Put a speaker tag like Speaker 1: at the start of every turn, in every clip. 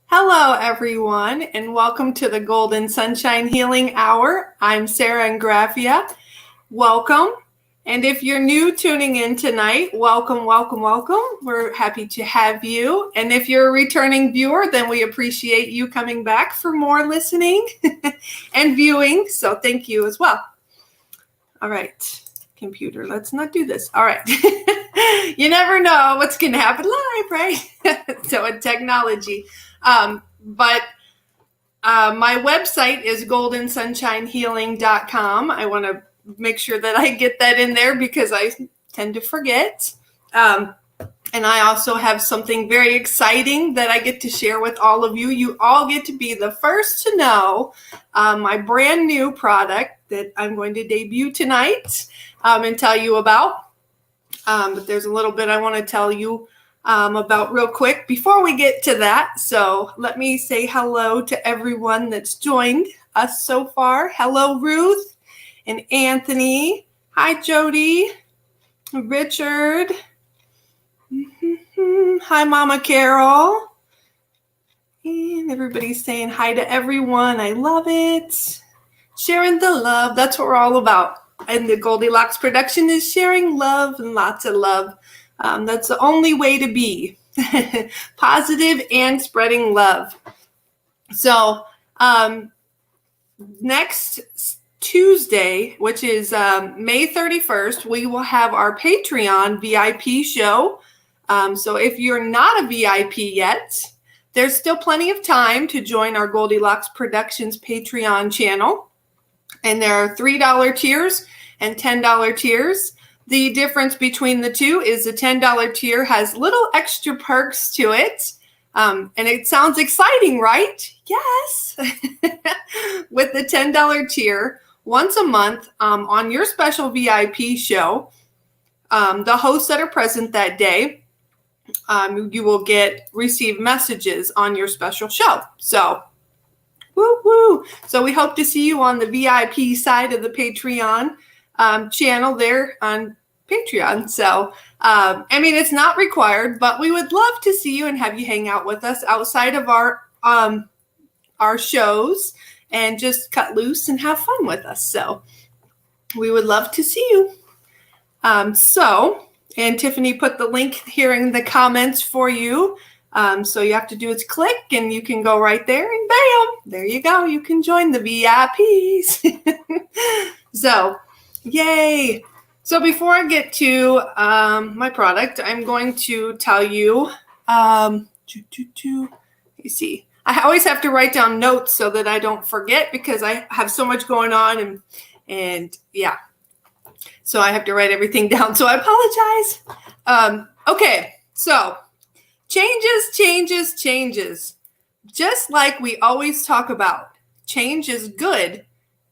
Speaker 1: Hello, everyone, and welcome to the Golden Sunshine Healing Hour. I'm Sarah Ingraffia. Welcome. And if you're new tuning in tonight, welcome, welcome, welcome. We're happy to have you. And if you're a returning viewer, then we appreciate you coming back for more listening and viewing. So thank you as well. All right, computer, let's not do this. All right. You never know what's going to happen live, right? So in technology. But my website is goldensunshinehealing.com. I want to make sure that I get that in there because I tend to forget. And I also have something very exciting that I get to share with all of you. You all get to be the first to know my brand new product that I'm going to debut tonight and tell you about. But there's a little bit I want to tell you about real quick before we get to that. So let me say hello to everyone that's joined us so far. Hello, Ruth and Anthony. Hi, Jody, Richard. Hi, Mama Carol. And everybody's saying hi to everyone. I love it. Sharing the love. That's what we're all about. And the Goldylocks production is sharing love and lots of love. That's the only way to be positive and spreading love. So next Tuesday, which is May 31st, we will have our Patreon VIP show. So if you're not a VIP yet, there's still plenty of time to join our Goldylocks Productions Patreon channel. And there are $3 tiers and $10 tiers. The difference between the two is the $10 tier has little extra perks to it. And it sounds exciting, right? Yes. With the $10 tier, once a month on your special VIP show, the hosts that are present that day, you will receive messages on your special show. So, woo woo. So we hope to see you on the VIP side of the Patreon channel there on Patreon. So, it's not required, but we would love to see you and have you hang out with us outside of our shows and just cut loose and have fun with us. So we would love to see you. And Tiffany put the link here in the comments for you. So you have to do is click and you can go right there and bam, there you go. You can join the VIPs. So, yay. So before I get to my product, I'm going to tell you, you see, I always have to write down notes so that I don't forget because I have so much going on and yeah. So I have to write everything down. So I apologize. Okay, so changes. Just like we always talk about, change is good.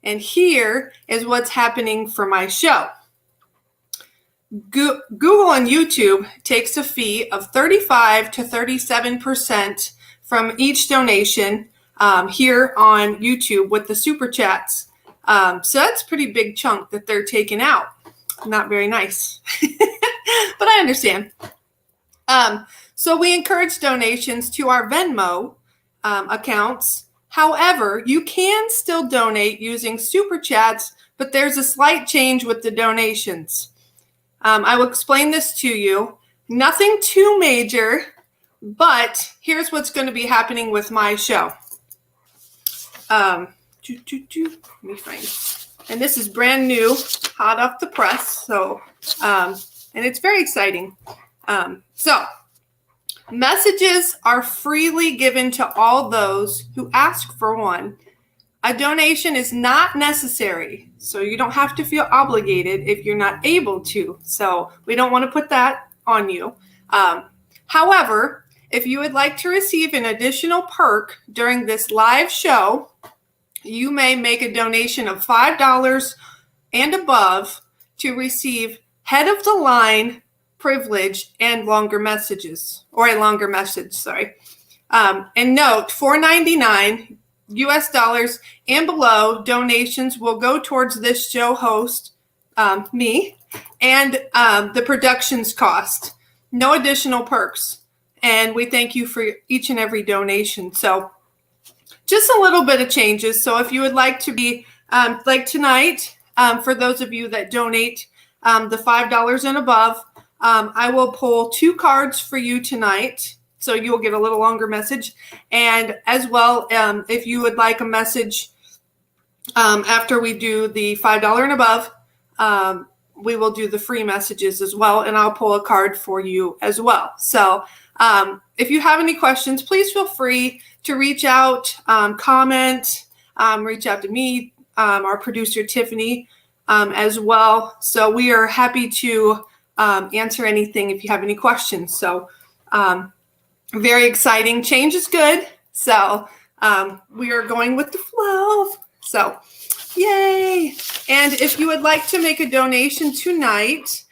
Speaker 1: And here is what's happening for my show. Google and YouTube takes a fee of 35 to 37% from each donation here on YouTube with the super chats. So that's a pretty big chunk that they're taking out. Not very nice, but I understand. So we encourage donations to our Venmo accounts. However, you can still donate using super chats, but there's a slight change with the donations. I will explain this to you. Nothing too major, but here's what's going to be happening with my show. Let me find. And this is brand new, hot off the press. So, and it's very exciting. So, messages are freely given to all those who ask for one. A donation is not necessary, so you don't have to feel obligated if you're not able to. So we don't want to put that on you. However, if you would like to receive an additional perk during this live show, you may make a donation of $5 and above to receive head of the line privilege and longer messages, or a longer message, sorry. And note, $4.99 US dollars and below donations will go towards this show host, me, and the production's cost. No additional perks. And we thank you for each and every donation. So just a little bit of changes. So if you would like to be, like tonight, for those of you that donate the $5 and above, I will pull 2 cards for you tonight. So you'll get a little longer message. And as well, if you would like a message after we do the $5 and above, we will do the free messages as well. And I'll pull a card for you as well. So if you have any questions, please feel free to reach out, comment, reach out to me, our producer, Tiffany, as well. So we are happy to answer anything if you have any questions. So very exciting. Change is good. So we are going with the flow. So yay. And if you would like to make a donation tonight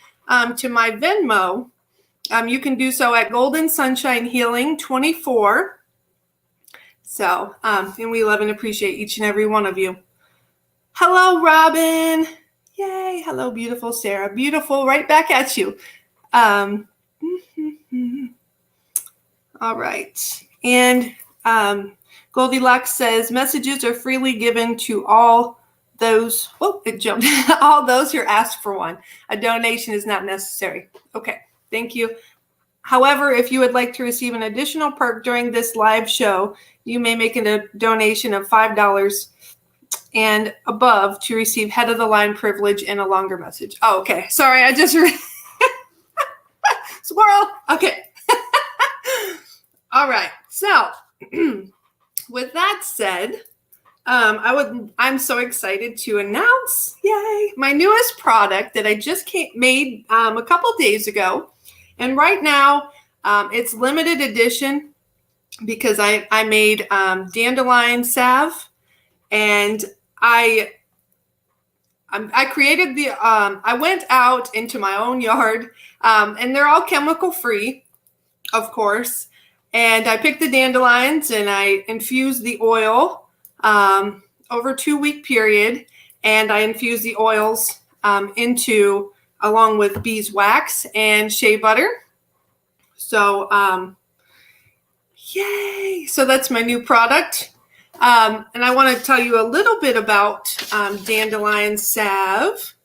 Speaker 1: to my Venmo, you can do so at Golden Sunshine Healing 24. So, and we love and appreciate each and every one of you. Hello, Robin. Yay. Hello, beautiful Sarah. Beautiful. Right back at you. All right. And Goldylocks says messages are freely given to all those. Oh, it jumped. All those who ask for one. A donation is not necessary. Okay. Thank you. However, if you would like to receive an additional perk during this live show, you may make a donation of $5 and above to receive head of the line privilege and a longer message. Oh, okay. Sorry, I just squirrel. Okay. All right. So, with that said, I'm so excited to announce, yay, my newest product that I just made a couple days ago. And right now, it's limited edition because I made dandelion salve, and I created I went out into my own yard, and they're all chemical free, of course. And I picked the dandelions and I infused the oil over a 2-week period, and I infused the oils along with beeswax and shea butter. So, yay! So that's my new product. And I want to tell you a little bit about dandelion salve.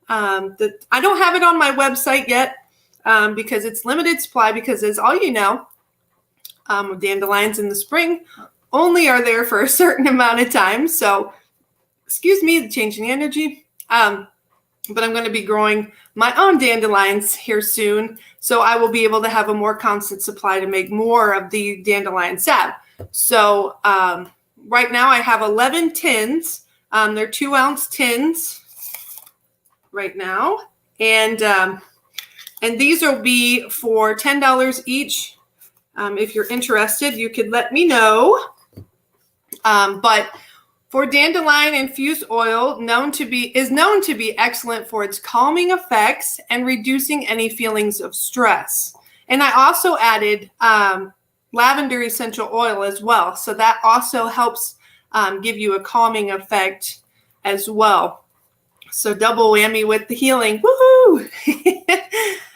Speaker 1: I don't have it on my website yet because it's limited supply, because as all you know, dandelions in the spring only are there for a certain amount of time. So, excuse me, the change in energy. But I'm going to be growing my own dandelions here soon, so I will be able to have a more constant supply to make more of the dandelion salve. So right now I have 11 tins. They're 2-ounce tins right now, and these will be for $10 each. If you're interested, you could let me know. But for dandelion infused oil, is known to be excellent for its calming effects and reducing any feelings of stress. And I also added lavender essential oil as well, so that also helps give you a calming effect as well. So double whammy with the healing. Woohoo!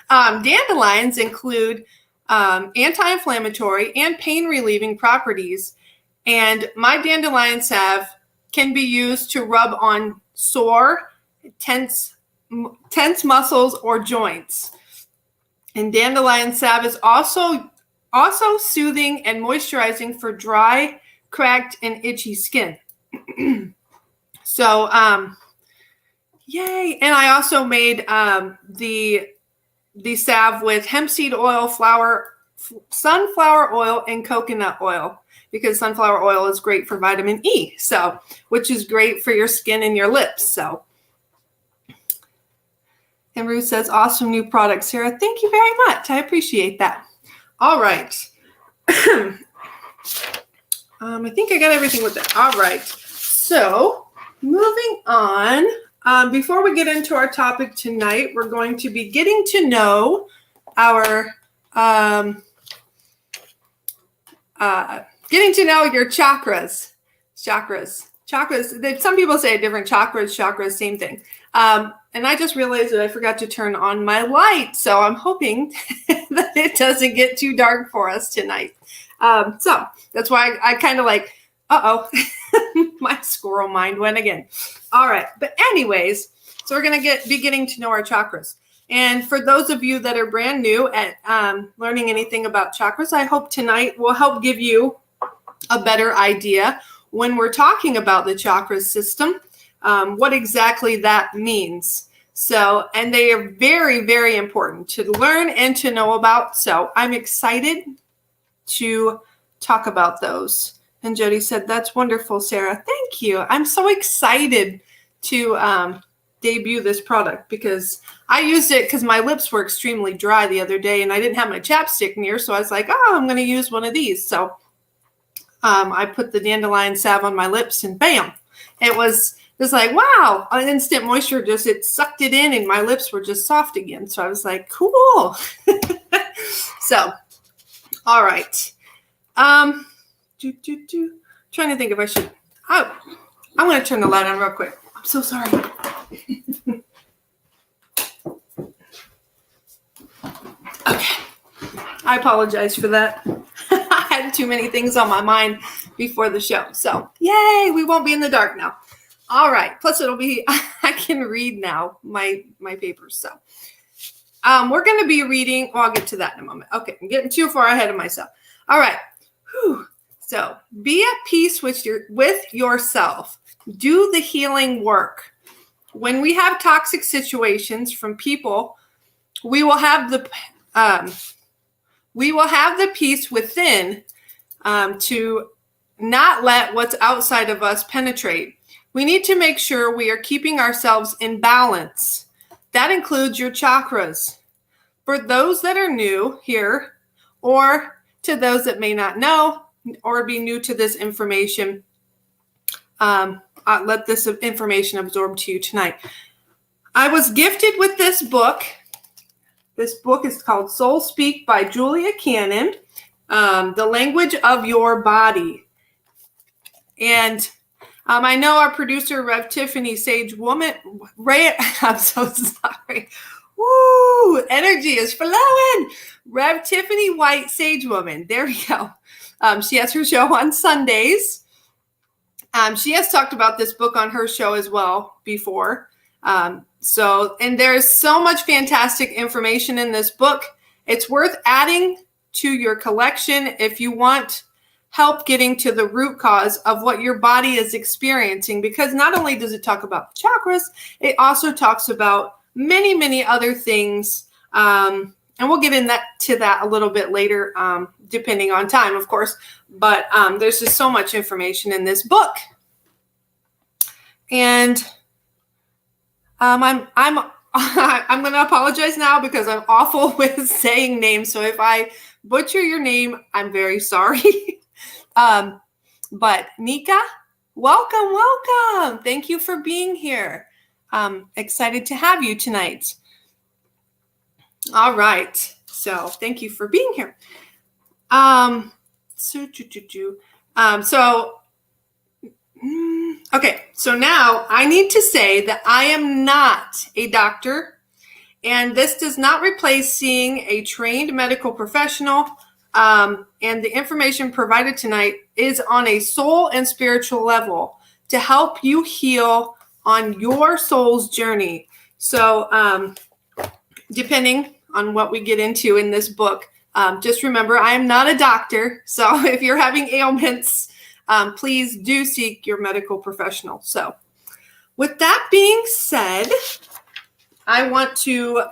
Speaker 1: Dandelions include anti-inflammatory and pain relieving properties, and my dandelion salve can be used to rub on sore, tense tense muscles or joints. And dandelion salve is also soothing and moisturizing for dry, cracked, and itchy skin. So, yay. And I also made the salve with hemp seed oil, sunflower oil, and coconut oil, because sunflower oil is great for vitamin E, so, which is great for your skin and your lips. So, and Ruth says, awesome new product, Sarah. Thank you very much. I appreciate that. All right. I think I got everything with that. All right. So moving on. Before we get into our topic tonight, we're going to be getting to know your chakras. Some people say different chakras, same thing. And I just realized that I forgot to turn on my light. So I'm hoping that it doesn't get too dark for us tonight. So that's why I kind of like, my squirrel mind went again. All right. But anyways, so we're going to be getting to know our chakras. And for those of you that are brand new at learning anything about chakras, I hope tonight will help give you a better idea when we're talking about the chakra system, what exactly that means. So, and they are very, very important to learn and to know about. So I'm excited to talk about those. And Jody said, that's wonderful, Sarah. Thank you. I'm so excited to debut this product, because I used it because my lips were extremely dry the other day and I didn't have my chapstick near. So I was like, I'm going to use one of these. So I put the dandelion salve on my lips and bam, it was like, wow, an instant moisture, it sucked it in and my lips were just soft again. So I was like, cool. So, all right. Trying to think if I should, I'm going to turn the light on real quick. I'm so sorry. Okay. I apologize for that. I had too many things on my mind before the show. So, yay, we won't be in the dark now. All right. Plus, it'll be, I can read now my papers. So, we're going to be reading. Well, I'll get to that in a moment. Okay. I'm getting too far ahead of myself. All right. Whew. So, be at peace with yourself. Do the healing work. When we have toxic situations from people, we will have the peace within to not let what's outside of us penetrate. We need to make sure we are keeping ourselves in balance. That includes your chakras. For those that are new here, or to those that may not know or be new to this information, let this information absorb to you tonight. I was gifted with this book. This book is called Soul Speak by Julia Cannon, The Language of Your Body. And I know our producer, Rev Tiffany Sage Woman, Ray, I'm so sorry. Woo, energy is flowing. Rev Tiffany White Sage Woman. There we go. She has her show on Sundays. She has talked about this book on her show as well before. And there's so much fantastic information in this book. It's worth adding to your collection if you want help getting to the root cause of what your body is experiencing, because not only does it talk about the chakras, it also talks about many, many other things. And we'll get into that a little bit later, depending on time, of course. But there's just so much information in this book. And I'm going to apologize now because I'm awful with saying names. So if I butcher your name, I'm very sorry. But Nika, welcome. Thank you for being here. Excited to have you tonight. All right. So thank you for being here. Okay. So now I need to say that I am not a doctor, and this does not replace seeing a trained medical professional. And the information provided tonight is on a soul and spiritual level to help you heal on your soul's journey. So depending on what we get into in this book, just remember, I am not a doctor. So if you're having ailments, please do seek your medical professional. So with that being said, I want to,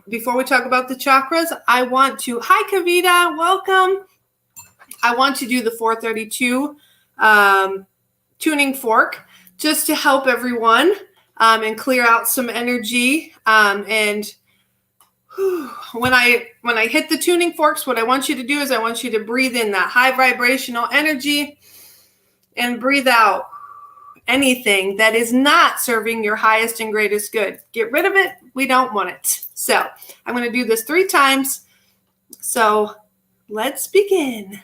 Speaker 1: before we talk about the chakras, I want to, hi Kavita, welcome. I want to do the 432 tuning fork just to help everyone and clear out some energy. And when I hit the tuning forks, what I want you to do is I want you to breathe in that high vibrational energy and breathe out anything that is not serving your highest and greatest good. Get rid of it. We don't want it. So I'm going to do this 3 times. So let's begin.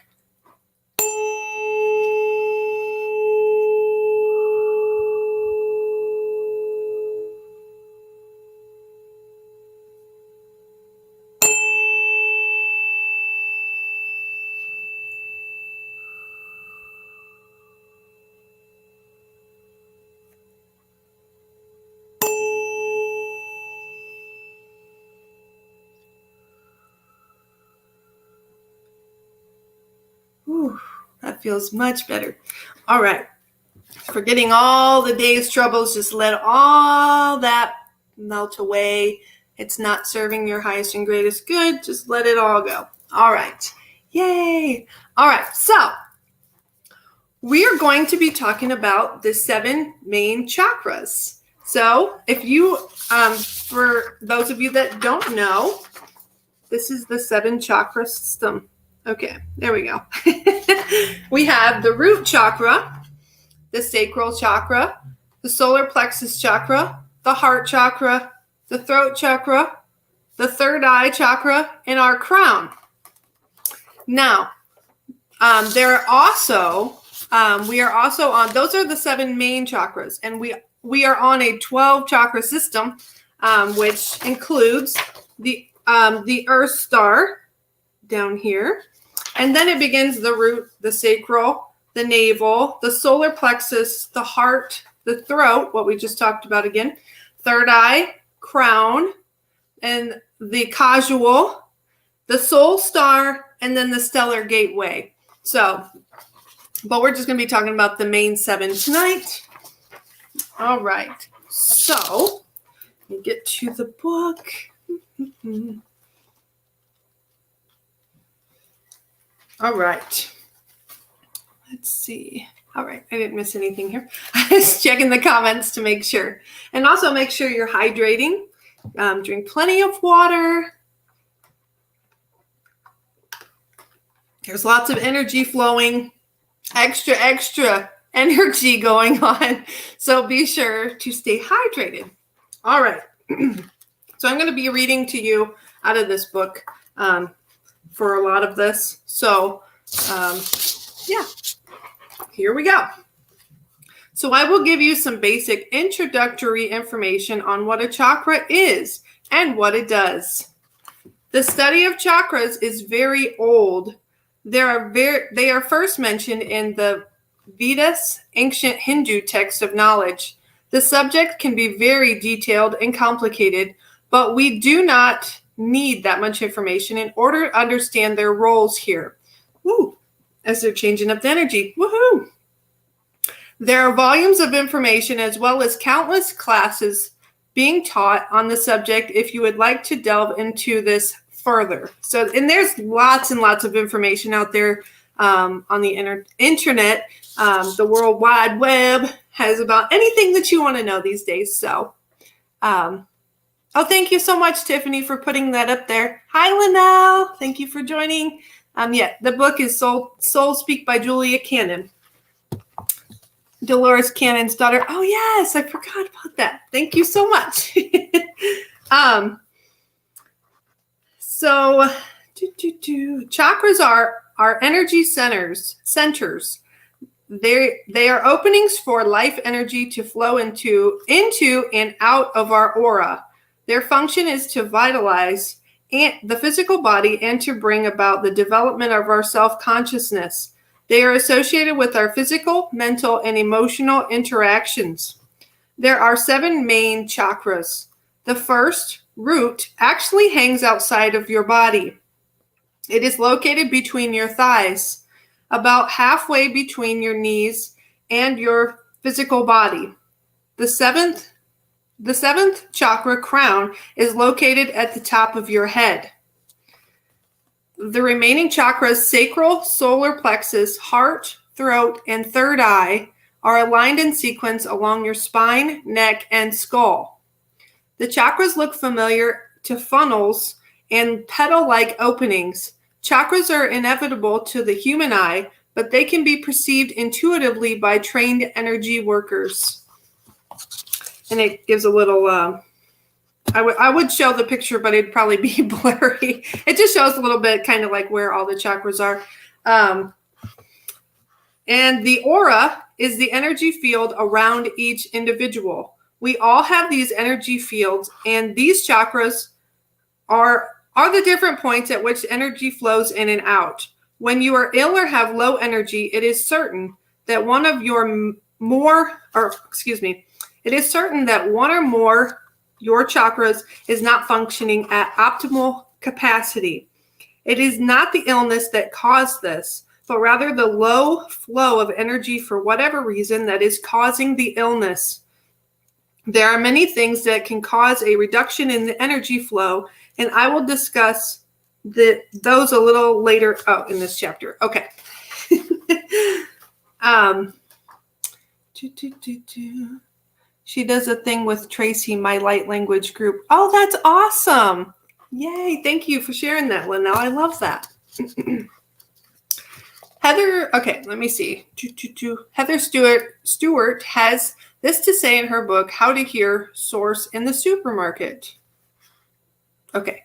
Speaker 1: Whew, that feels much better. All right. Forgetting all the day's troubles, just let all that melt away. It's not serving your highest and greatest good. Just let it all go. All right. Yay. All right. So we are going to be talking about the 7 main chakras. So if you, for those of you that don't know, this is the 7 chakra system. Okay, there we go. We have the root chakra, the sacral chakra, the solar plexus chakra, the heart chakra, the throat chakra, the third eye chakra, and our crown. Now, we are also on, those are the 7 main chakras, and we are on a 12 chakra system, which includes the earth star down here. And then it begins the root, the sacral, the navel, the solar plexus, the heart, the throat, what we just talked about again, third eye, crown, and the causal, the soul star, and then the stellar gateway. So, but we're just going to be talking about the main 7 tonight. All right. So, let me get to the book. All right. Let's see. All right. I didn't miss anything here. I was checking the comments to make sure. And also make sure you're hydrating. Drink plenty of water. There's lots of energy flowing. Extra energy going on. So be sure to stay hydrated. All right. So I'm going to be reading to you out of this book. For a lot of this. So, yeah, here we go. So I will give you some basic introductory information on what a chakra is and what it does. The study of chakras is very old. They are first mentioned in the Vedas, ancient Hindu text of knowledge. The subject can be very detailed and complicated, but we do not need that much information in order to understand their roles here. Woo! As they're changing up the energy. Woohoo! There are volumes of information as well as countless classes being taught on the subject if you would like to delve into this further. So, and there's lots and lots of information out there on the internet. The World Wide Web has about anything that you want to know these days. So, oh, thank you so much, Tiffany, for putting that up there. Hi, Linnell. Thank you for joining. Yeah, the book is Soul Speak by Julia Cannon. Dolores Cannon's daughter. Oh, yes, I forgot about that. Thank you so much. So, chakras are energy centers. They are openings for life energy to flow into and out of our aura. Their function is to vitalize the physical body and to bring about the development of our self-consciousness. They are associated with our physical, mental, and emotional interactions. There are 7 main chakras. The first, root, actually hangs outside of your body. It is located between your thighs, about halfway between your knees and your physical body. The seventh chakra, crown, is located at the top of your head. The remaining chakras, sacral, solar plexus, heart, throat, and third eye, are aligned in sequence along your spine, neck, and skull. The chakras look familiar to funnels and petal-like openings. Chakras are inevitable to the human eye, but they can be perceived intuitively by trained energy workers. And it gives a little, I would show the picture, but it'd probably be blurry. It just shows a little bit kind of like where all the chakras are. And the aura is the energy field around each individual. We all have these energy fields, and these chakras are the different points at which energy flows in and out. When you are ill or have low energy, it is certain that one or more your chakras is not functioning at optimal capacity. It is not the illness that caused this, but rather the low flow of energy for whatever reason that is causing the illness. There are many things that can cause a reduction in the energy flow, and I will discuss those a little later in this chapter. Okay. She does a thing with Tracy, my light language group. Oh, that's awesome. Yay. Thank you for sharing that, Linnell. I love that. Heather, okay, let me see. Heather Stewart has this to say in her book, How to Hear Source in the Supermarket. Okay.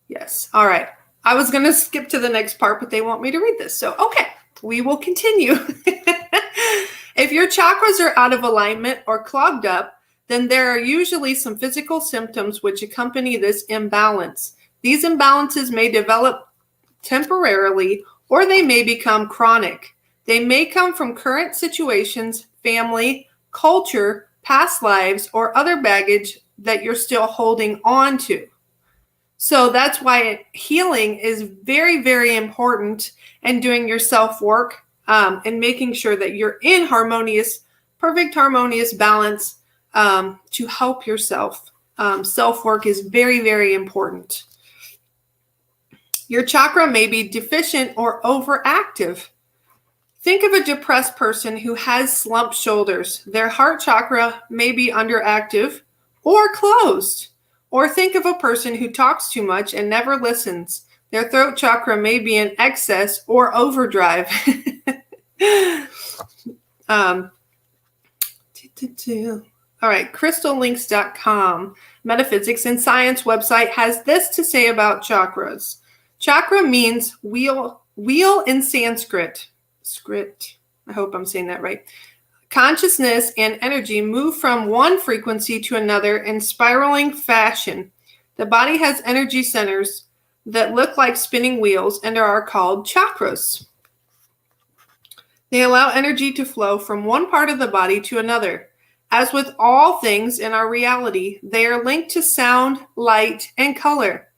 Speaker 1: Yes. All right. I was going to skip to the next part, but they want me to read this. So, okay, we will continue. If your chakras are out of alignment or clogged up, then there are usually some physical symptoms which accompany this imbalance. These imbalances may develop temporarily, or they may become chronic. They may come from current situations, family, culture, past lives, or other baggage that you're still holding on to. So that's why healing is very, very important, and doing your self-work and making sure that you're in perfect harmonious balance to help yourself. Self-work is very, very important. Your chakra may be deficient or overactive. Think of a depressed person who has slumped shoulders. Their heart chakra may be underactive or closed. Or think of a person who talks too much and never listens. Their throat chakra may be in excess or overdrive. All right, crystallinks.com, Metaphysics and Science website, has this to say about chakras. Chakra means wheel in Sanskrit. I hope I'm saying that right. Consciousness and energy move from one frequency to another in spiraling fashion. The body has energy centers that look like spinning wheels and are called chakras. They allow energy to flow from one part of the body to another. As with all things in our reality, they are linked to sound, light, and color.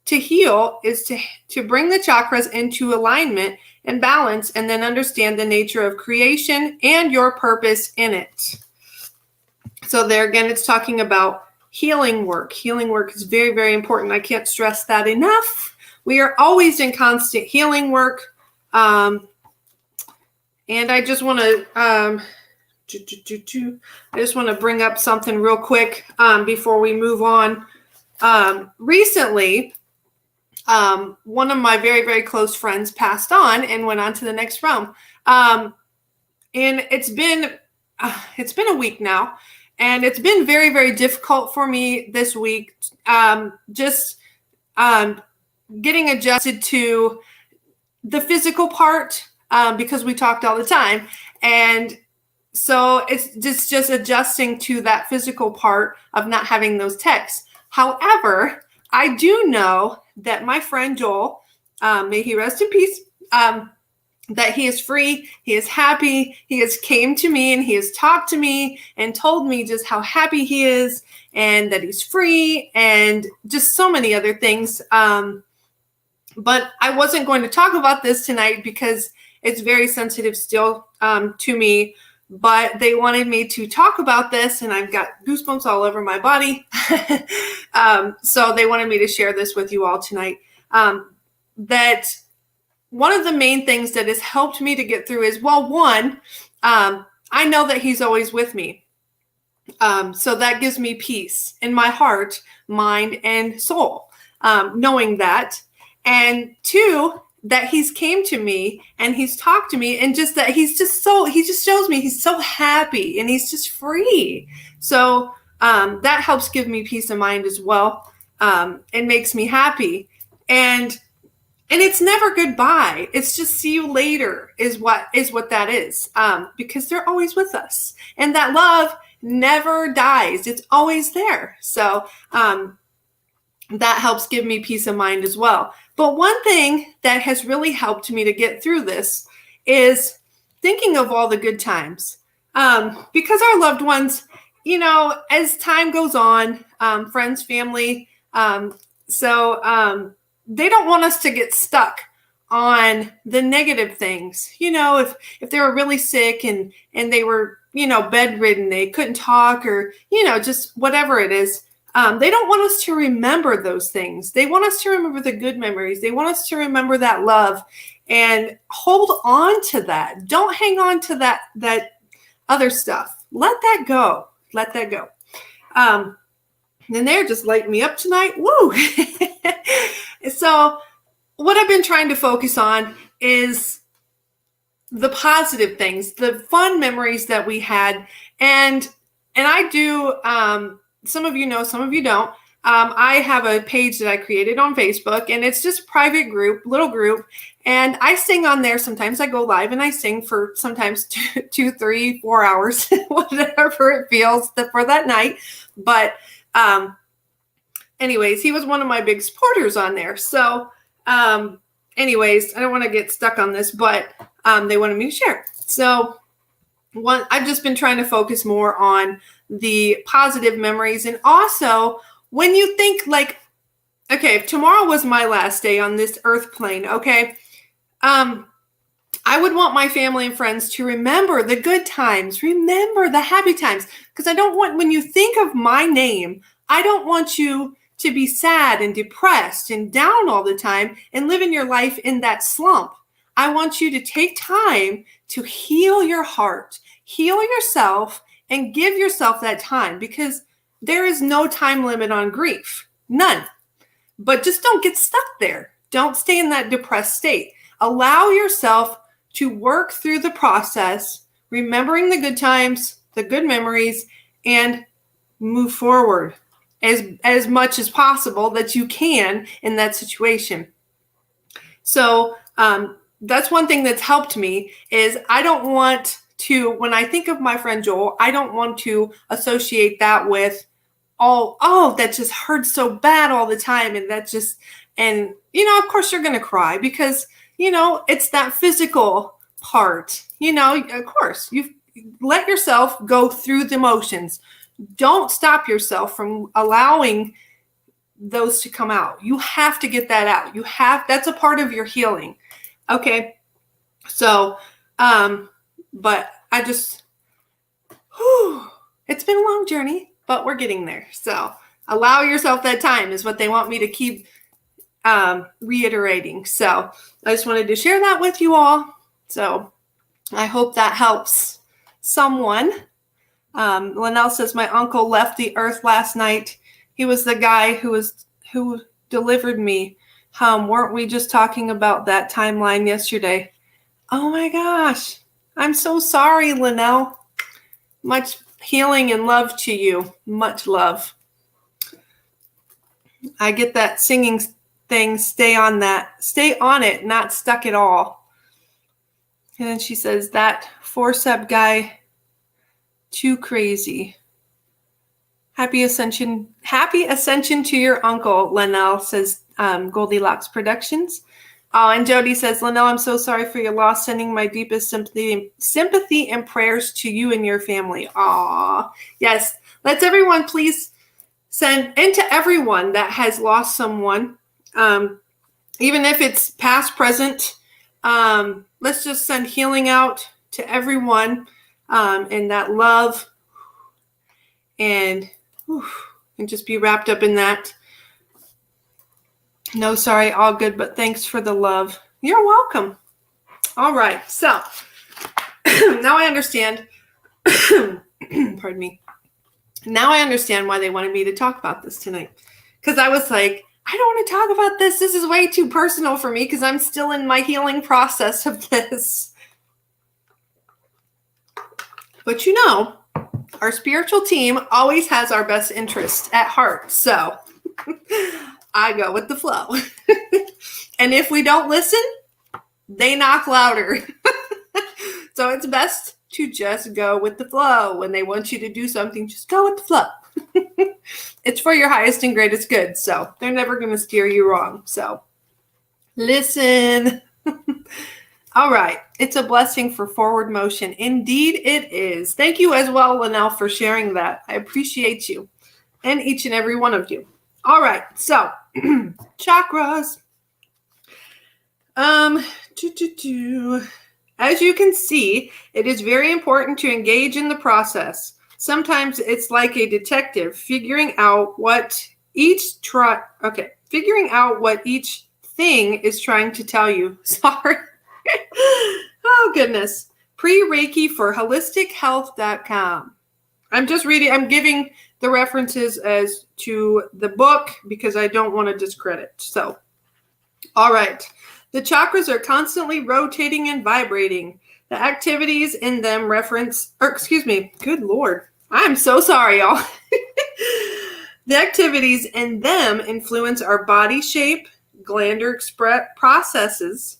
Speaker 1: To heal is to bring the chakras into alignment and balance, and then understand the nature of creation and your purpose in it. So there again, it's talking about healing work. Healing work is very, very important. I can't stress that enough. We are always in constant healing work. And I just want to bring up something real quick before we move on. Recently, one of my very, very close friends passed on and went on to the next realm. And it's been a week now, and it's been very, very difficult for me this week. Getting adjusted to the physical part, because we talked all the time. And so it's just adjusting to that physical part of not having those texts. However, I do know that my friend Joel, may he rest in peace, that he is free, he is happy, he has came to me and he has talked to me and told me just how happy he is and that he's free and just so many other things. But I wasn't going to talk about this tonight because it's very sensitive still to me. But they wanted me to talk about this, and I've got goosebumps all over my body. So they wanted me to share this with you all tonight. That one of the main things that has helped me to get through is, well, one, I know that he's always with me. So that gives me peace in my heart, mind, and soul, knowing that. And two, that he's came to me and he's talked to me, and just that he just shows me he's so happy and he's just free. So that helps give me peace of mind as well. It makes me happy. And it's never goodbye. It's just see you later is what that is. Because they're always with us. And that love never dies. It's always there. So that helps give me peace of mind as well. But one thing that has really helped me to get through this is thinking of all the good times. Because our loved ones, as time goes on, friends, family, they don't want us to get stuck on the negative things. If they were really sick and they were, bedridden, they couldn't talk, or, just whatever it is. They don't want us to remember those things. They want us to remember the good memories. They want us to remember that love and hold on to that. Don't hang on to that other stuff. Let that go. Let that go. And they're just lighting me up tonight. Woo! So what I've been trying to focus on is the positive things, the fun memories that we had. And I do, some of you know, some of you don't. I have a page that I created on Facebook, and it's just private group, little group. And I sing on there. Sometimes I go live and I sing for sometimes 2, 3, 4 hours, whatever it feels for that night. But anyways, he was one of my big supporters on there. So anyways, I don't want to get stuck on this, but they wanted me to share. So I've just been trying to focus more on the positive memories. And also, when you think like, okay, if tomorrow was my last day on this earth plane, okay, I would want my family and friends to remember the good times, remember the happy times, because I don't want, when you think of my name, I don't want you to be sad and depressed and down all the time and living your life in that slump. I want you to take time to heal your heart, heal yourself, and give yourself that time, because there is no time limit on grief. None. But just don't get stuck there. Don't stay in that depressed state. Allow yourself to work through the process, remembering the good times, the good memories, and move forward as much as possible that you can in that situation. So that's one thing that's helped me is I don't want to, when I think of my friend Joel, I don't want to associate that with, oh, that just hurts so bad all the time. And that just, and, of course you're going to cry because, it's that physical part, of course you let yourself go through the emotions. Don't stop yourself from allowing those to come out. You have to get that out. That's a part of your healing. Okay. So, but I just, it's been a long journey, but we're getting there. So allow yourself that time is what they want me to keep reiterating. So I just wanted to share that with you all. So I hope that helps someone. Linnell says, my uncle left the earth last night. He was the guy who delivered me. Weren't we just talking about that timeline yesterday? Oh my gosh. I'm so sorry, Linnell. Much healing and love to you. Much love. I get that singing thing. Stay on that. Stay on it, not stuck at all. And then she says, that forceps guy, too crazy. Happy ascension to your uncle, Linnell, says Goldylocks Productions. Oh, and Jody says, Linnell, I'm so sorry for your loss. Sending my deepest sympathy and prayers to you and your family. Aw, yes. Let's everyone please send, and to everyone that has lost someone, even if it's past, present, let's just send healing out to everyone, and that love, and just be wrapped up in that. No, sorry, all good, but thanks for the love. You're welcome. All right, so now I understand. Pardon me. Now I understand why they wanted me to talk about this tonight. Because I was like, I don't want to talk about this. This is way too personal for me because I'm still in my healing process of this. But you know, our spiritual team always has our best interest at heart. So I go with the flow. And if we don't listen, they knock louder. So it's best to just go with the flow. When they want you to do something, just go with the flow. It's for your highest and greatest good. So they're never going to steer you wrong. So listen. All right. It's a blessing for forward motion. Indeed it is. Thank you as well, Linnell, for sharing that. I appreciate you and each and every one of you. All right. So chakras. As you can see, it is very important to engage in the process. Sometimes it's like a detective figuring out what each thing is trying to tell you. Sorry. Oh, goodness. Pre-Reiki for holistichealth.com. I'm just reading. I'm giving the references as to the book because I don't want to discredit. So, all right. The chakras are constantly rotating and vibrating. The activities in them good Lord. I'm so sorry, y'all. The activities in them influence our body shape, glandular processes,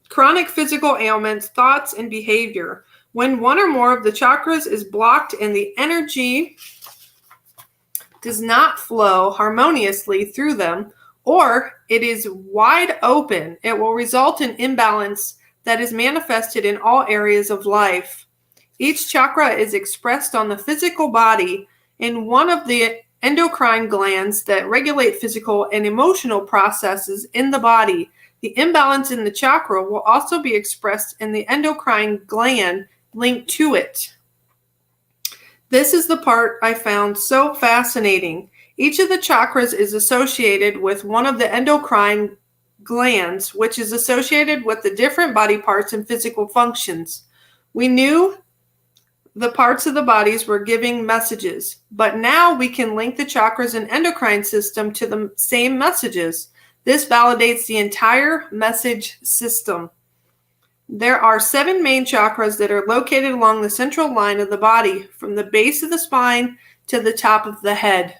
Speaker 1: chronic physical ailments, thoughts, and behavior. When one or more of the chakras is blocked and the energy does not flow harmoniously through them, or it is wide open, it will result in imbalance that is manifested in all areas of life. Each chakra is expressed on the physical body in one of the endocrine glands that regulate physical and emotional processes in the body. The imbalance in the chakra will also be expressed in the endocrine gland linked to it. This is the part I found so fascinating. Each of the chakras is associated with one of the endocrine glands, which is associated with the different body parts and physical functions. We knew the parts of the bodies were giving messages, but now we can link the chakras and endocrine system to the same messages. This validates the entire message system. There are 7 main chakras that are located along the central line of the body, from the base of the spine to the top of the head.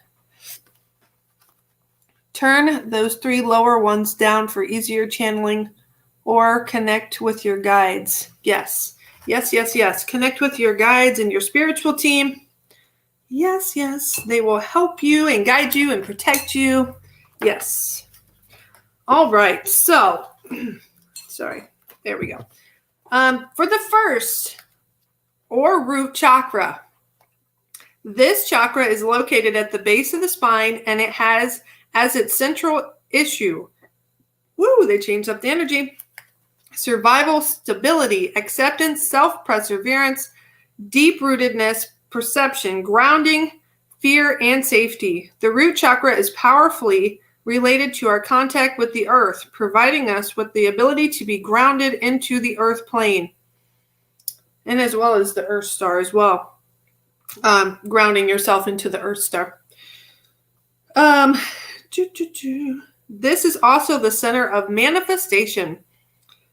Speaker 1: Turn those 3 lower ones down for easier channeling or connect with your guides. Yes. Yes, yes, yes. Connect with your guides and your spiritual team. Yes, yes. They will help you and guide you and protect you. Yes. All right. So, sorry. There we go. For the first, or root chakra, this chakra is located at the base of the spine, and it has as its central issue, they changed up the energy, survival, stability, acceptance, self-perseverance, deep-rootedness, perception, grounding, fear, and safety. The root chakra is powerfully related to our contact with the earth, providing us with the ability to be grounded into the earth plane, and as well as the earth star as well. Grounding yourself into the earth star. This is also the center of manifestation.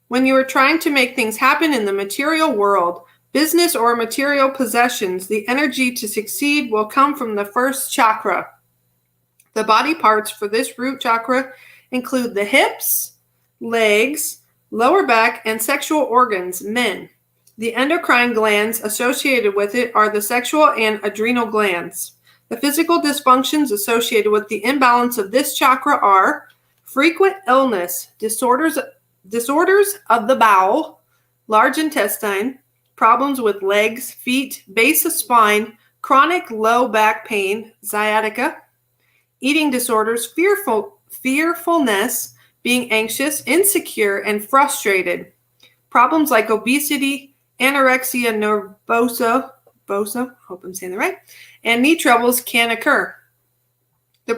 Speaker 1: When you are trying to make things happen in the material world, business or material possessions, the energy to succeed will come from the first chakra. The body parts for this root chakra include the hips, legs, lower back, and sexual organs, men. The endocrine glands associated with it are the sexual and adrenal glands. The physical dysfunctions associated with the imbalance of this chakra are frequent illness, disorders of the bowel, large intestine, problems with legs, feet, base of spine, chronic low back pain, sciatica, eating disorders, fearfulness, being anxious, insecure, and frustrated. Problems like obesity, anorexia nervosa, hope I'm saying that right, and knee troubles can occur. The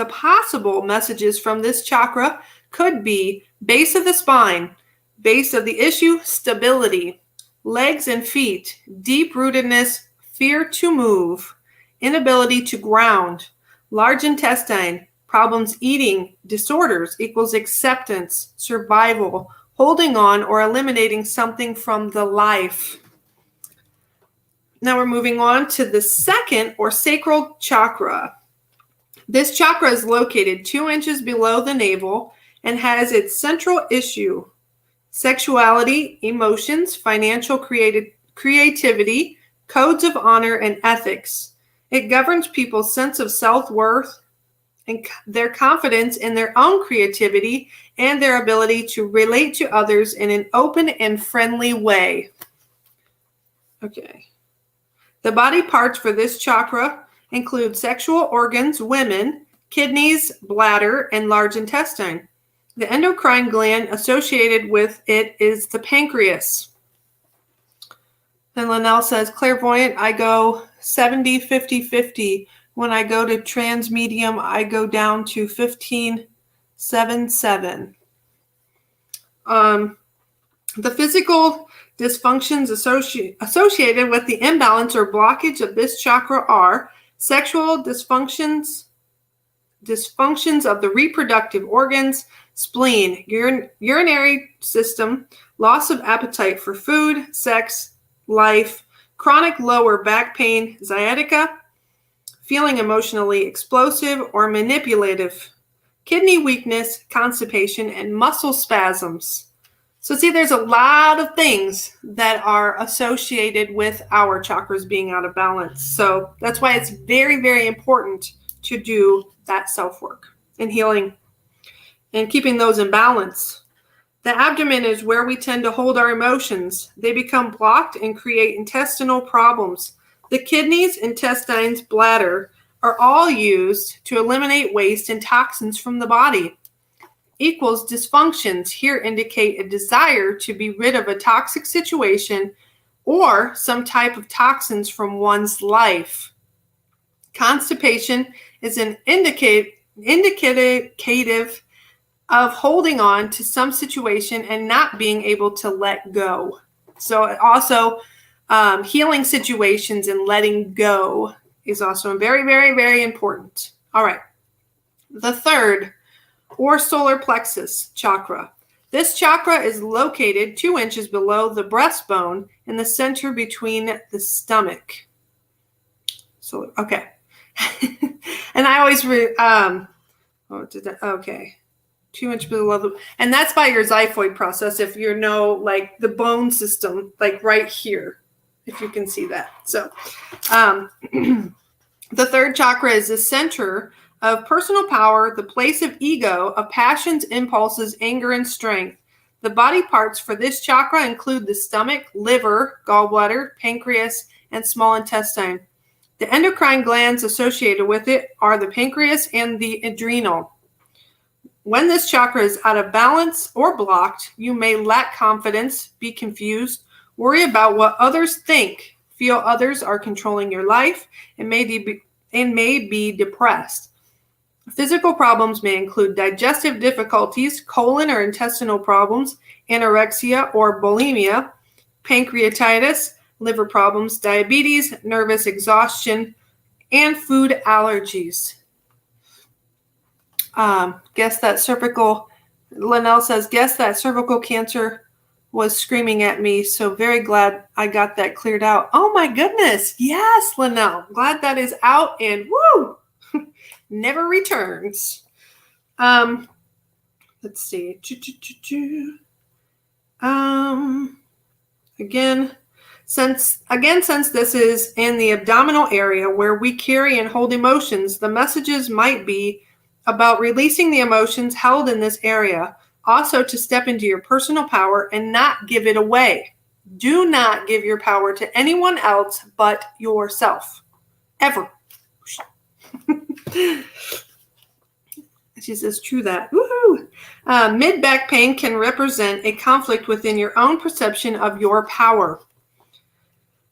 Speaker 1: possible messages from this chakra could be base of the spine, base of the issue, stability, legs and feet, deep-rootedness, fear to move, inability to ground, large intestine, problems eating, disorders equals acceptance, survival, holding on or eliminating something from the life. Now we're moving on to the second or sacral chakra. This chakra is located 2 inches below the navel and has its central issue, sexuality, emotions, financial creativity, codes of honor, and ethics. It governs people's sense of self-worth and their confidence in their own creativity and their ability to relate to others in an open and friendly way. Okay. The body parts for this chakra include sexual organs, women, kidneys, bladder, and large intestine. The endocrine gland associated with it is the pancreas. Then Linnell says, clairvoyant, I go 70, 50, 50. When I go to transmedium, I go down to 15, 7, 7. The physical dysfunctions associated with the imbalance or blockage of this chakra are sexual dysfunctions of the reproductive organs, spleen, urinary system, loss of appetite for food, sex, life, chronic lower back pain, sciatica, feeling emotionally explosive or manipulative, kidney weakness, constipation, and muscle spasms. So see, there's a lot of things that are associated with our chakras being out of balance. So that's why it's very, very important to do that self-work and healing and keeping those in balance. The abdomen is where we tend to hold our emotions. They become blocked and create intestinal problems. The kidneys, intestines, bladder are all used to eliminate waste and toxins from the body. Equals dysfunctions here indicate a desire to be rid of a toxic situation or some type of toxins from one's life. Constipation is an indicative of holding on to some situation and not being able to let go. So also healing situations and letting go is also very, very, very important. All right. The third or solar plexus chakra. This chakra is located 2 inches below the breastbone in the center between the stomach. So, okay. And I always, okay. 2 inches below the, and that's by your xiphoid process. If you know, like the bone system, like right here, if you can see that. So, the third chakra is the center of personal power, the place of ego, of passions, impulses, anger, and strength. The body parts for this chakra include the stomach, liver, gallbladder, pancreas, and small intestine. The endocrine glands associated with it are the pancreas and the adrenal. When this chakra is out of balance or blocked, you may lack confidence, be confused, worry about what others think, feel others are controlling your life, and may be depressed. Physical problems may include digestive difficulties, colon or intestinal problems, anorexia or bulimia, pancreatitis, liver problems, diabetes, nervous exhaustion, and food allergies. Linnell says, guess that cervical cancer was screaming at me, so very glad I got that cleared out. Oh my goodness. Yes, Linnell. Glad that is out and woo! Never returns. Let's see. Again, since this is in the abdominal area where we carry and hold emotions, the messages might be about releasing the emotions held in this area. Also, to step into your personal power and not give it away. Do not give your power to anyone else but yourself. Ever. She says, true that. Woohoo! Mid-back pain can represent a conflict within your own perception of your power.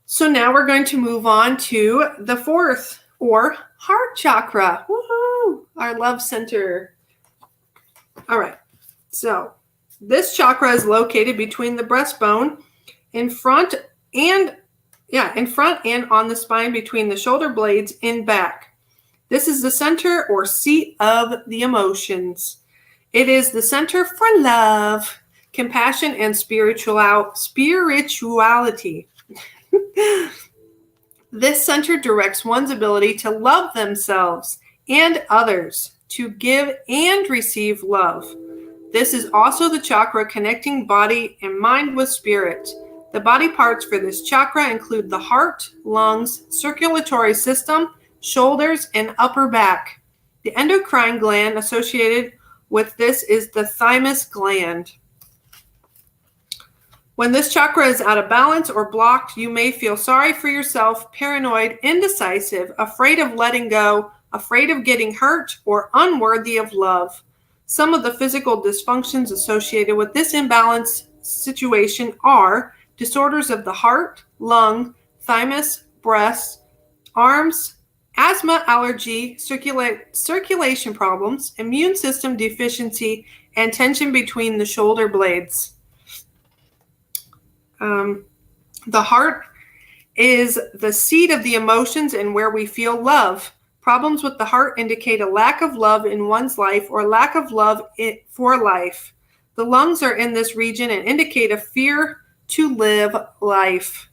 Speaker 1: So now we're going to move on to the fourth, or heart chakra. Woohoo! Our love center. All right. So this chakra is located between the breastbone, in front and on the spine between the shoulder blades in back. This is the center or seat of the emotions. It is the center for love, compassion, and spirituality. This center directs one's ability to love themselves and others, to give and receive love. This is also the chakra connecting body and mind with spirit. The body parts for this chakra include the heart, lungs, circulatory system, shoulders, and upper back. The endocrine gland associated with this is the thymus gland. When this chakra is out of balance or blocked, you may feel sorry for yourself, paranoid, indecisive, afraid of letting go, afraid of getting hurt, or unworthy of love. Some of the physical dysfunctions associated with this imbalance situation are disorders of the heart, lung, thymus, breast, arms, asthma, allergy, circulation problems, immune system deficiency, and tension between the shoulder blades. The heart is the seat of the emotions and where we feel love. Problems with the heart indicate a lack of love in one's life or lack of love for life. The lungs are in this region and indicate a fear to live life.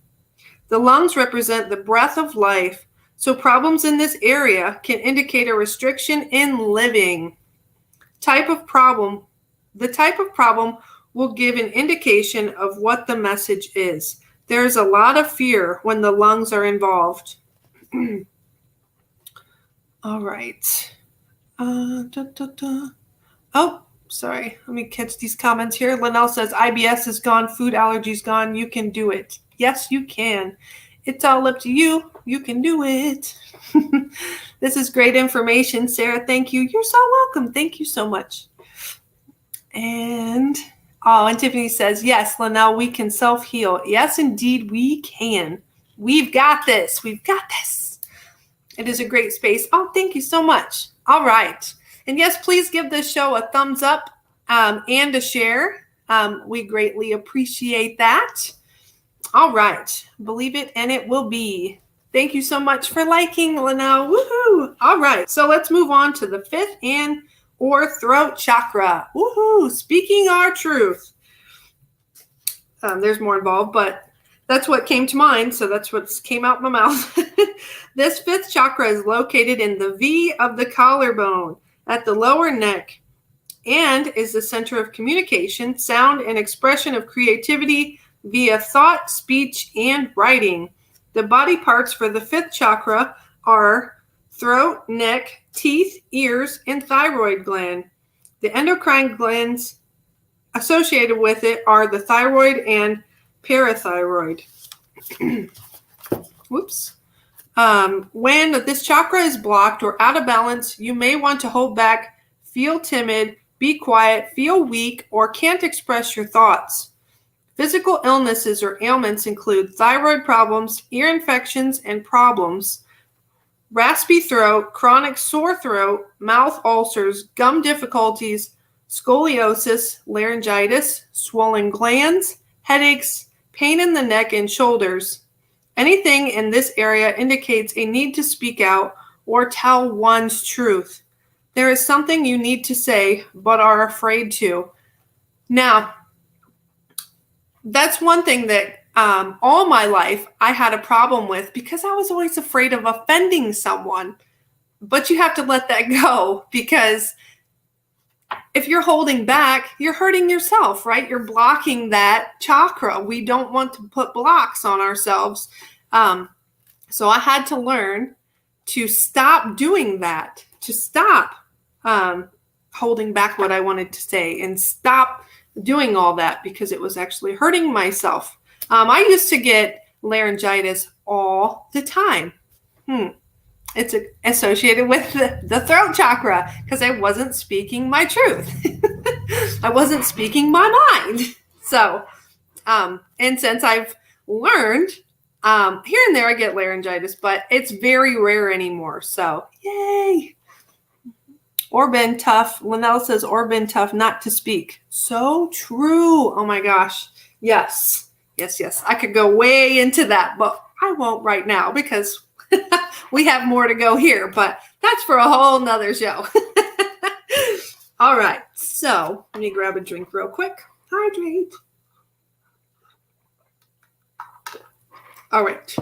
Speaker 1: The lungs represent the breath of life, so problems in this area can indicate a restriction in living. The type of problem will give an indication of what the message is. There's a lot of fear when the lungs are involved. All right. Oh, sorry. Let me catch these comments here. Linnell says, IBS is gone. Food allergies gone. You can do it. Yes, you can. It's all up to you. You can do it. This is great information, Sarah. Thank you. You're so welcome. Thank you so much. And Tiffany says, yes, Linnell, we can self-heal. Yes, indeed, we can. We've got this. We've got this. It is a great space. Oh, thank you so much. All right. And yes, please give this show a thumbs up and a share. We greatly appreciate that. All right. Believe it and it will be. Thank you so much for liking, Linnell. Woohoo. All right. So let's move on to the fifth or throat chakra. Woohoo. Speaking our truth. There's more involved, but that's what came to mind. So that's what came out my mouth. This fifth chakra is located in the V of the collarbone at the lower neck and is the center of communication, sound, and expression of creativity via thought, speech, and writing. The body parts for the fifth chakra are throat, neck, teeth, ears, and thyroid gland. The endocrine glands associated with it are the thyroid and parathyroid. Whoops. When this chakra is blocked or out of balance, you may want to hold back, feel timid, be quiet, feel weak, or can't express your thoughts. Physical illnesses or ailments include thyroid problems, ear infections and problems, raspy throat, chronic sore throat, mouth ulcers, gum difficulties, scoliosis, laryngitis, swollen glands, headaches, pain in the neck and shoulders. Anything in this area indicates a need to speak out or tell one's truth. There is something you need to say but are afraid to. Now, that's one thing that all my life I had a problem with because I was always afraid of offending someone. But you have to let that go because if you're holding back, you're hurting yourself, right? You're blocking that chakra. We don't want to put blocks on ourselves. So I had to learn to stop doing that, to stop holding back what I wanted to say and stop doing all that because it was actually hurting myself. I used to get laryngitis all the time. It's associated with the throat chakra because I wasn't speaking my truth. I wasn't speaking my mind. So, and since I've learned, here and there I get laryngitis, but it's very rare anymore. So, yay. Or been tough. Linnell says, or been tough not to speak. So true. Oh my gosh. Yes. Yes. I could go way into that, but I won't right now because we have more to go here, but that's for a whole nother show. All right. So let me grab a drink real quick. Hydrate. All right.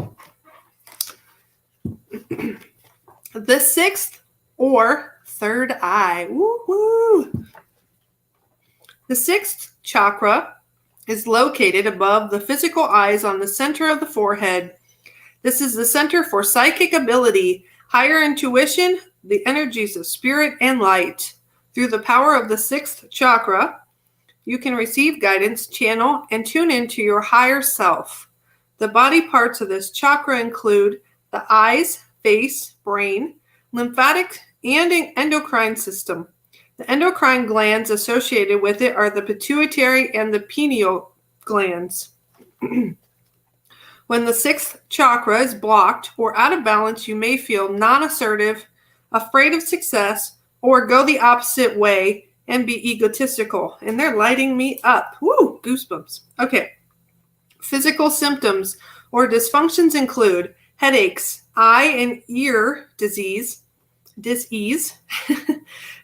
Speaker 1: The sixth or third eye. Woo-hoo. The sixth chakra is located above the physical eyes on the center of the forehead. This is the center for psychic ability, higher intuition, the energies of spirit and light. Through the power of the sixth chakra, you can receive guidance, channel, and tune into your higher self. The body parts of this chakra include the eyes, face, brain, lymphatic, and endocrine system. The endocrine glands associated with it are the pituitary and the pineal glands. When the sixth chakra is blocked or out of balance, you may feel non-assertive, afraid of success, or go the opposite way and be egotistical. And they're lighting me up. Woo, goosebumps. Okay. Physical symptoms or dysfunctions include headaches, eye and ear disease,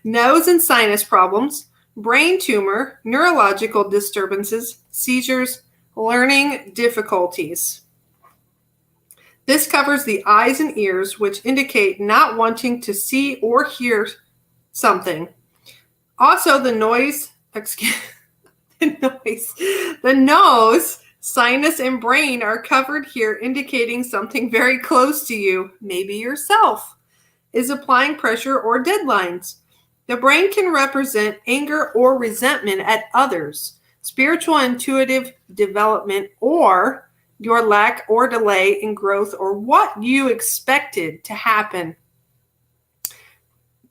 Speaker 1: nose and sinus problems, brain tumor, neurological disturbances, seizures, learning difficulties. This covers the eyes and ears, which indicate not wanting to see or hear something. Also, the nose, sinus, and brain are covered here, indicating something very close to you, maybe yourself, is applying pressure or deadlines. The brain can represent anger or resentment at others, spiritual intuitive development, or your lack or delay in growth or what you expected to happen.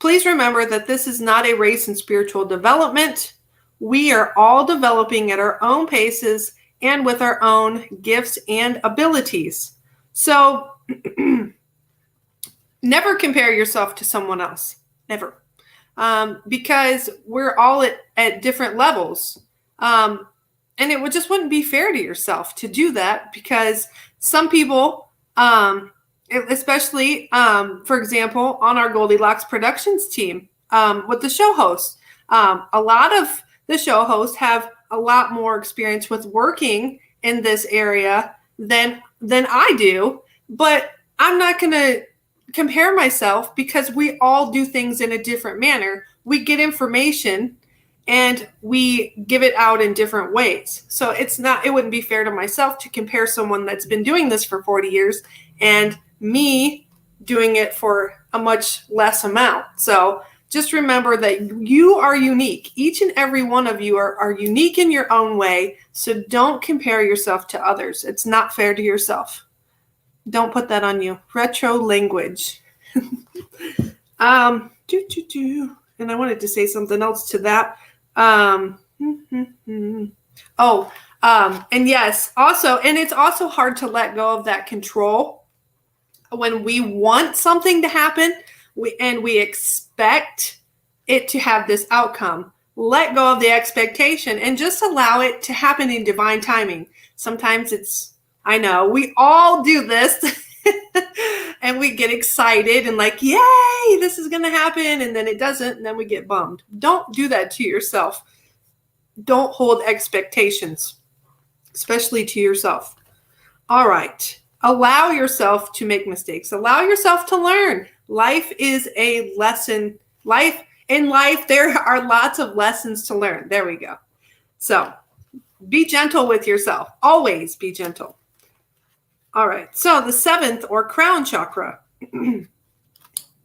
Speaker 1: Please remember that this is not a race in spiritual development. We are all developing at our own paces and with our own gifts and abilities. So never compare yourself to someone else. Never. Because we're all at different levels. And it just wouldn't be fair to yourself to do that because some people, especially, for example, on our Goldylocks productions team with the show hosts, a lot of the show hosts have a lot more experience with working in this area than I do. But I'm not going to compare myself because we all do things in a different manner. We get information and we give it out in different ways. So it wouldn't be fair to myself to compare someone that's been doing this for 40 years and me doing it for a much less amount. So just remember that you are unique. Each and every one of you are unique in your own way. So don't compare yourself to others. It's not fair to yourself. Don't put that on you. Retro language. And I wanted to say something else to that. And yes, also, and it's also hard to let go of that control when we want something to happen we expect it to have this outcome. Let go of the expectation and just allow it to happen in divine timing. Sometimes I know we all do this and we get excited and like, yay, this is going to happen. And then it doesn't. And then we get bummed. Don't do that to yourself. Don't hold expectations, especially to yourself. All right. Allow yourself to make mistakes. Allow yourself to learn. Life is a lesson. In life, there are lots of lessons to learn. There we go. So be gentle with yourself. Always be gentle. All right. So the seventh or crown chakra.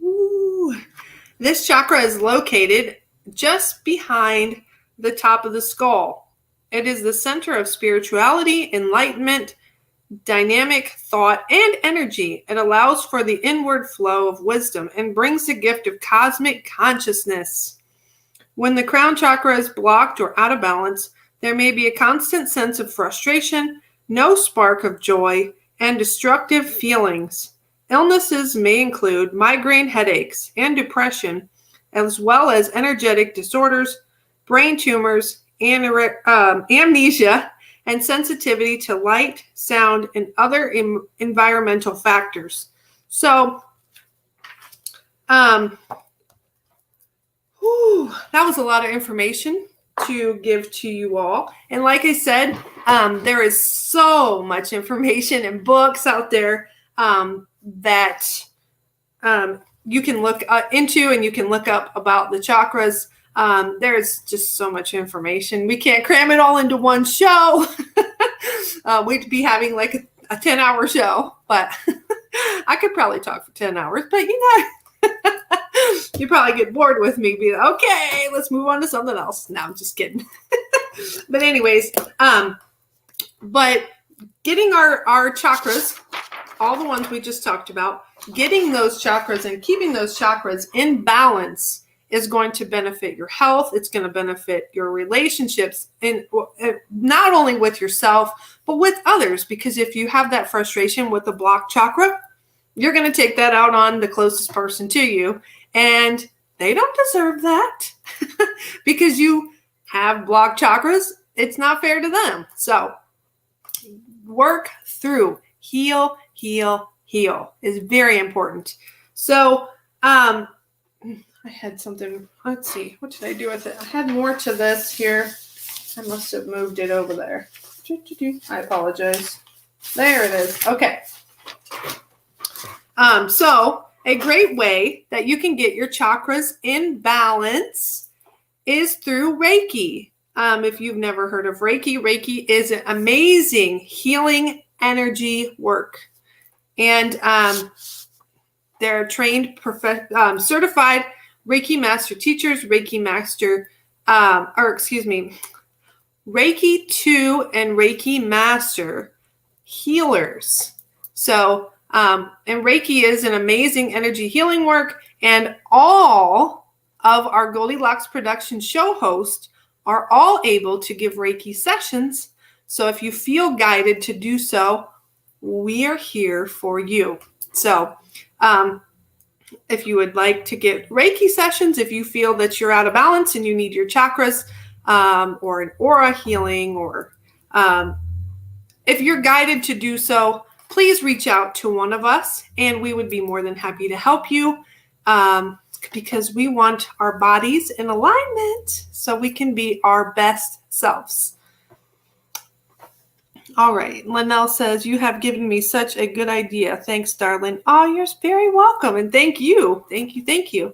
Speaker 1: Ooh. This chakra is located just behind the top of the skull. It is the center of spirituality, enlightenment, dynamic thought, and energy. It allows for the inward flow of wisdom and brings the gift of cosmic consciousness. When the crown chakra is blocked or out of balance, there may be a constant sense of frustration, no spark of joy, and destructive feelings. Illnesses may include migraine headaches and depression, as well as energetic disorders, brain tumors, amnesia, and sensitivity to light, sound, and other environmental factors. So, that was a lot of information to give to you all. And like I said, there is so much information and books out there that you can look into, and you can look up about the chakras. There's just so much information. We can't cram it all into one show. We'd be having like a 10-hour show, but I could probably talk for 10 hours, but you probably get bored with me. Be like, okay, let's move on to something else. No, I'm just kidding. But anyways, but getting our chakras, all the ones we just talked about, getting those chakras and keeping those chakras in balance is going to benefit your health. It's going to benefit your relationships, and not only with yourself, but with others. Because if you have that frustration with the blocked chakra, you're going to take that out on the closest person to you, and they don't deserve that because you have blocked chakras. It's not fair to them. So work through, heal is very important. So, I had something, let's see, what did I do with it? I had more to this here. I must have moved it over there. I apologize. There it is. Okay. So a great way that you can get your chakras in balance is through Reiki. If you've never heard of Reiki, Reiki is an amazing healing energy work. And they're trained, certified Reiki master teachers, Reiki 2 and Reiki master healers. So, and Reiki is an amazing energy healing work, and all of our Goldylocks production show hosts are all able to give Reiki sessions. So if you feel guided to do so, we are here for you. So, if you would like to get Reiki sessions, if you feel that you're out of balance and you need your chakras, or an aura healing, or if you're guided to do so, please reach out to one of us, and we would be more than happy to help you, because we want our bodies in alignment so we can be our best selves. All right. Linnell says, you have given me such a good idea. Thanks, darling. Oh, you're very welcome. And thank you. Thank you.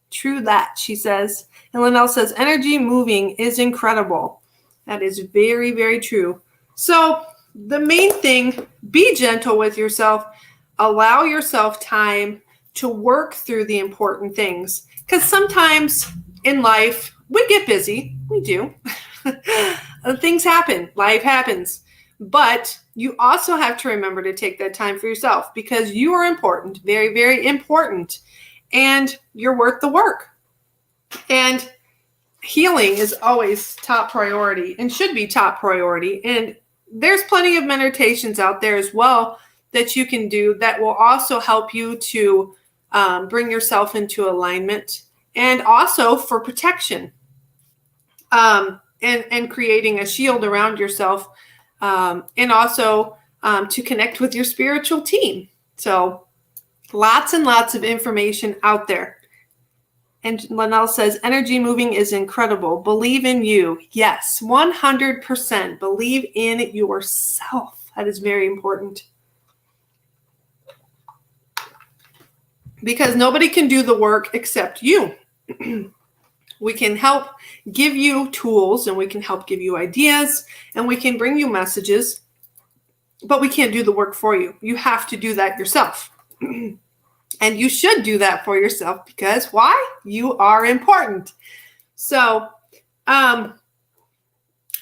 Speaker 1: True that, she says. And Linnell says, energy moving is incredible. That is very, very true. So the main thing, be gentle with yourself. Allow yourself time to work through the important things. Because sometimes in life, we get busy. We do. Things happen. Life happens. But you also have to remember to take that time for yourself, because you are important, very, very important, and you're worth the work. And healing is always top priority and should be top priority. And there's plenty of meditations out there as well that you can do that will also help you to bring yourself into alignment, and also for protection, and creating a shield around yourself. And also to connect with your spiritual team. So lots and lots of information out there. And Linnell says, energy moving is incredible. Believe in you. Yes, 100%. Believe in yourself. That is very important. Because nobody can do the work except you. We can help give you tools, and we can help give you ideas, and we can bring you messages, but we can't do the work for you. You have to do that yourself. And you should do that for yourself because why? You are important. So,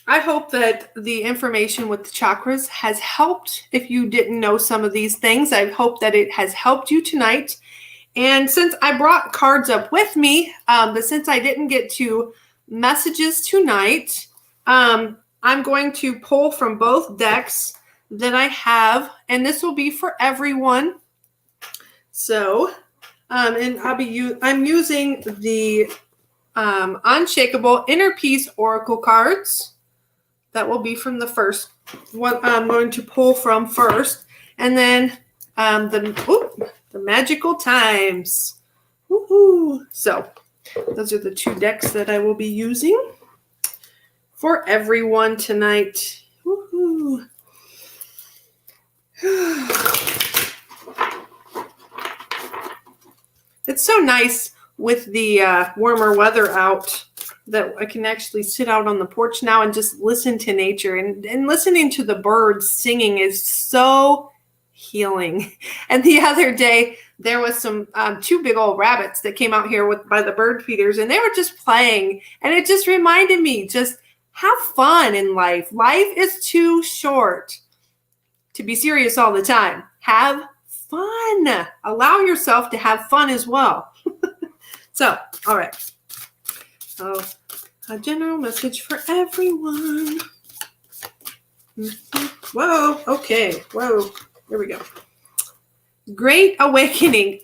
Speaker 1: I hope that the information with the chakras has helped. If you didn't know some of these things, I hope that it has helped you tonight. And since I brought cards up with me, but since I didn't get to messages tonight, I'm going to pull from both decks that I have, and this will be for everyone. So, and I'm using the Unshakable Inner Peace Oracle cards. That will be from the first one I'm going to pull from first. And then the Magical Times. Woohoo! So those are the two decks that I will be using for everyone tonight. Woohoo! It's so nice with the warmer weather out that I can actually sit out on the porch now and just listen to nature. And listening to the birds singing is so healing. And the other day, there was some two big old rabbits that came out here by the bird feeders, and they were just playing. And it just reminded me, just have fun in life. Life is too short to be serious all the time. Have fun. Allow yourself to have fun as well. So, all right. So, a general message for everyone. Whoa, okay. Whoa, here we go. Great awakening.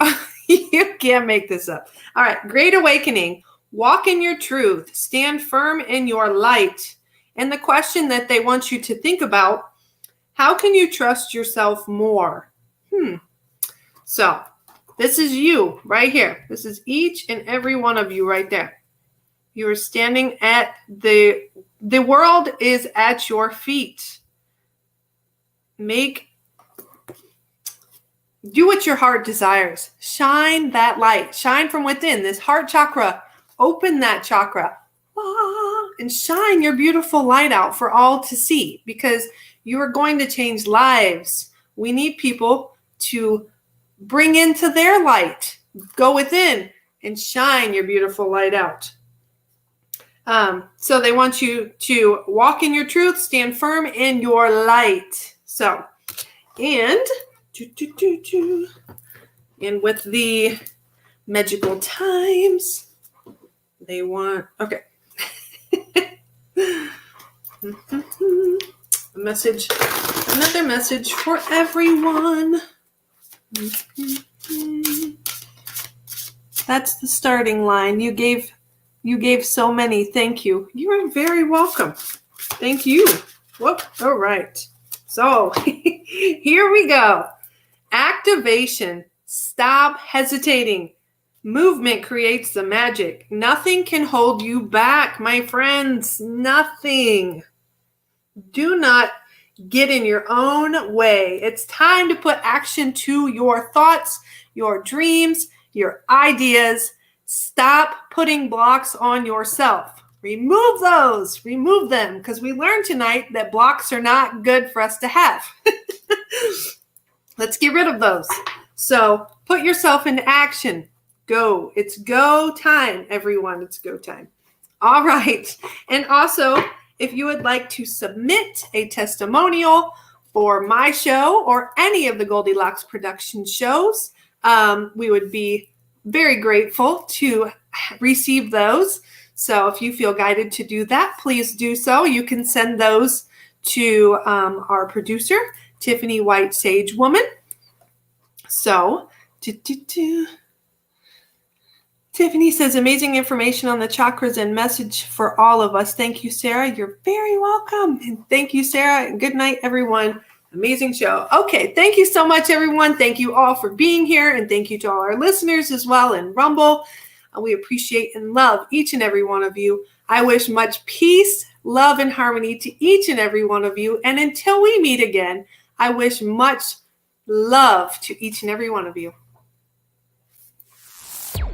Speaker 1: You can't make this up. All right, great awakening. Walk in your truth. Stand firm in your light. And the question that they want you to think about, how can you trust yourself more? So, this is you right here. This is each and every one of you right there. You are standing at the world is at your feet. Do what your heart desires. Shine that light. Shine from within. This heart chakra. Open that chakra. And shine your beautiful light out for all to see, because you are going to change lives. We need people to bring into their light. Go within and shine your beautiful light out. So they want you to walk in your truth, stand firm in your light. So, and with the Magical Times, they want, okay. Another message for everyone. That's the starting line. You gave so many. Thank you. You are very welcome. Thank you. Whoop. All right. So here we go. Activation. Stop hesitating. Movement creates the magic. Nothing can hold you back, my friends. Nothing. Do not get in your own way. It's time to put action to your thoughts, your dreams, your ideas. Stop putting blocks on yourself. Remove those. Remove them, because we learned tonight that blocks are not good for us to have. Let's get rid of those. So put yourself into action. Go. It's go time, everyone. It's go time. All right. And also, if you would like to submit a testimonial for my show or any of the Goldylocks production shows, we would be very grateful to receive those. So if you feel guided to do that, please do so. You can send those to our producer, Tiffany White Sage Woman. So, Tiffany says, amazing information on the chakras and message for all of us. Thank you, Sarah. You're very welcome. And thank you, Sarah. And good night, everyone. Amazing show. Okay. Thank you so much, everyone. Thank you all for being here. And thank you to all our listeners as well in Rumble. We appreciate and love each and every one of you. I wish much peace, love, and harmony to each and every one of you. And until we meet again, I wish much love to each and every one of you.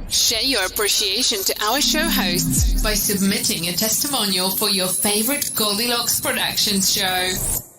Speaker 2: Share your appreciation to our show hosts by submitting a testimonial for your favorite Goldylocks Productions show.